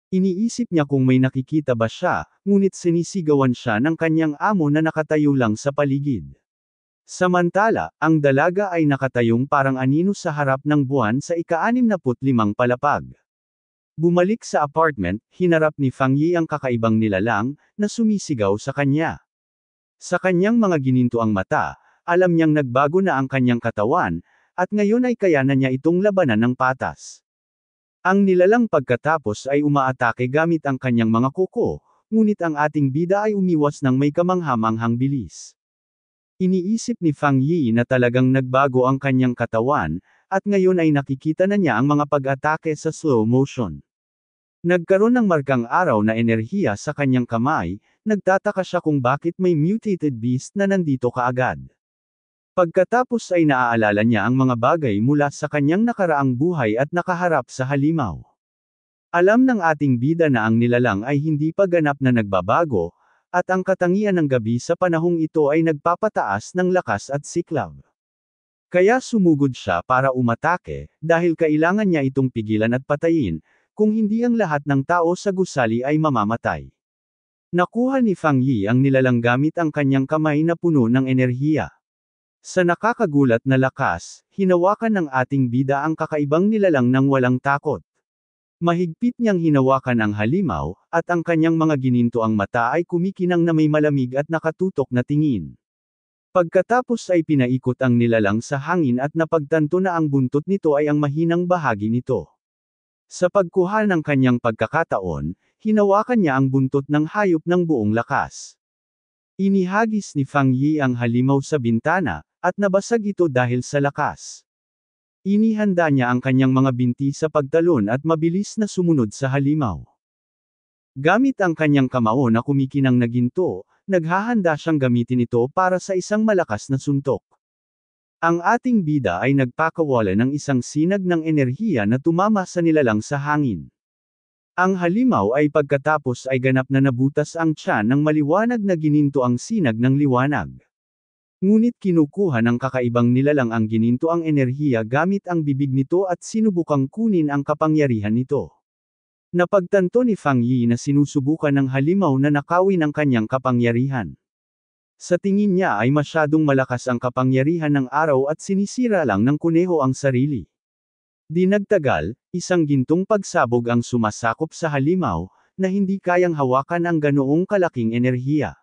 Iniisip niya kung may nakikita ba siya, ngunit sinisigawan siya ng kanyang amo na nakatayo lang sa paligid. Samantala, ang dalaga ay nakatayong parang anino sa harap ng buwan sa ika-65 palapag. Bumalik sa apartment, hinarap ni Fang Yi ang kakaibang nilalang, na sumisigaw sa kanya. Sa kanyang mga ginintuang mata, alam niyang nagbago na ang kanyang katawan, at ngayon ay kaya na niya itong labanan ng patas. Ang nilalang pagkatapos ay umaatake gamit ang kanyang mga kuko, ngunit ang ating bida ay umiwas ng may kamanghamanghang bilis. Iniisip ni Fang Yi na talagang nagbago ang kanyang katawan, at ngayon ay nakikita na niya ang mga pag-atake sa slow motion. Nagkaroon ng markang araw na enerhiya sa kanyang kamay, nagtataka siya kung bakit may mutated beast na nandito kaagad. Pagkatapos ay naaalala niya ang mga bagay mula sa kanyang nakaraang buhay at nakaharap sa halimaw. Alam ng ating bida na ang nilalang ay hindi pa ganap na nagbabago, at ang katangian ng gabi sa panahong ito ay nagpapataas ng lakas at siklab. Kaya sumugod siya para umatake, dahil kailangan niya itong pigilan at patayin, kung hindi ang lahat ng tao sa gusali ay mamamatay. Nakuha ni Fang Yi ang nilalang gamit ang kanyang kamay na puno ng enerhiya. Sa nakakagulat na lakas, hinawakan ng ating bida ang kakaibang nilalang ng walang takot. Mahigpit niyang hinawakan ang halimaw, at ang kanyang mga ginintoang mata ay kumikinang na may malamig at nakatutok na tingin. Pagkatapos ay pinaikot ang nilalang sa hangin at napagtanto na ang buntot nito ay ang mahinang bahagi nito. Sa pagkuha ng kanyang pagkakataon, hinawakan niya ang buntot ng hayop ng buong lakas. Inihagis ni Fang Yi ang halimaw sa bintana, at nabasag ito dahil sa lakas. Inihanda niya ang kanyang mga binti sa pagtalon at mabilis na sumunod sa halimaw. Gamit ang kanyang kamao na kumikinang na ginto, naghahanda siyang gamitin ito para sa isang malakas na suntok. Ang ating bida ay nagpakawala ng isang sinag ng enerhiya na tumama sa nilalang sa hangin. Ang halimaw ay pagkatapos ay ganap na nabutas ang tiyan ng maliwanag na gininto ang sinag ng liwanag. Ngunit kinukuha ng kakaibang nilalang ang ginintoang enerhiya gamit ang bibig nito at sinubukang kunin ang kapangyarihan nito. Napagtanto ni Fang Yi na sinusubukan ng halimaw na nakawin ang kanyang kapangyarihan. Sa tingin niya ay masyadong malakas ang kapangyarihan ng araw at sinisira lang ng kuneho ang sarili. Di nagtagal, isang gintong pagsabog ang sumasakop sa halimaw, na hindi kayang hawakan ang ganoong kalaking enerhiya.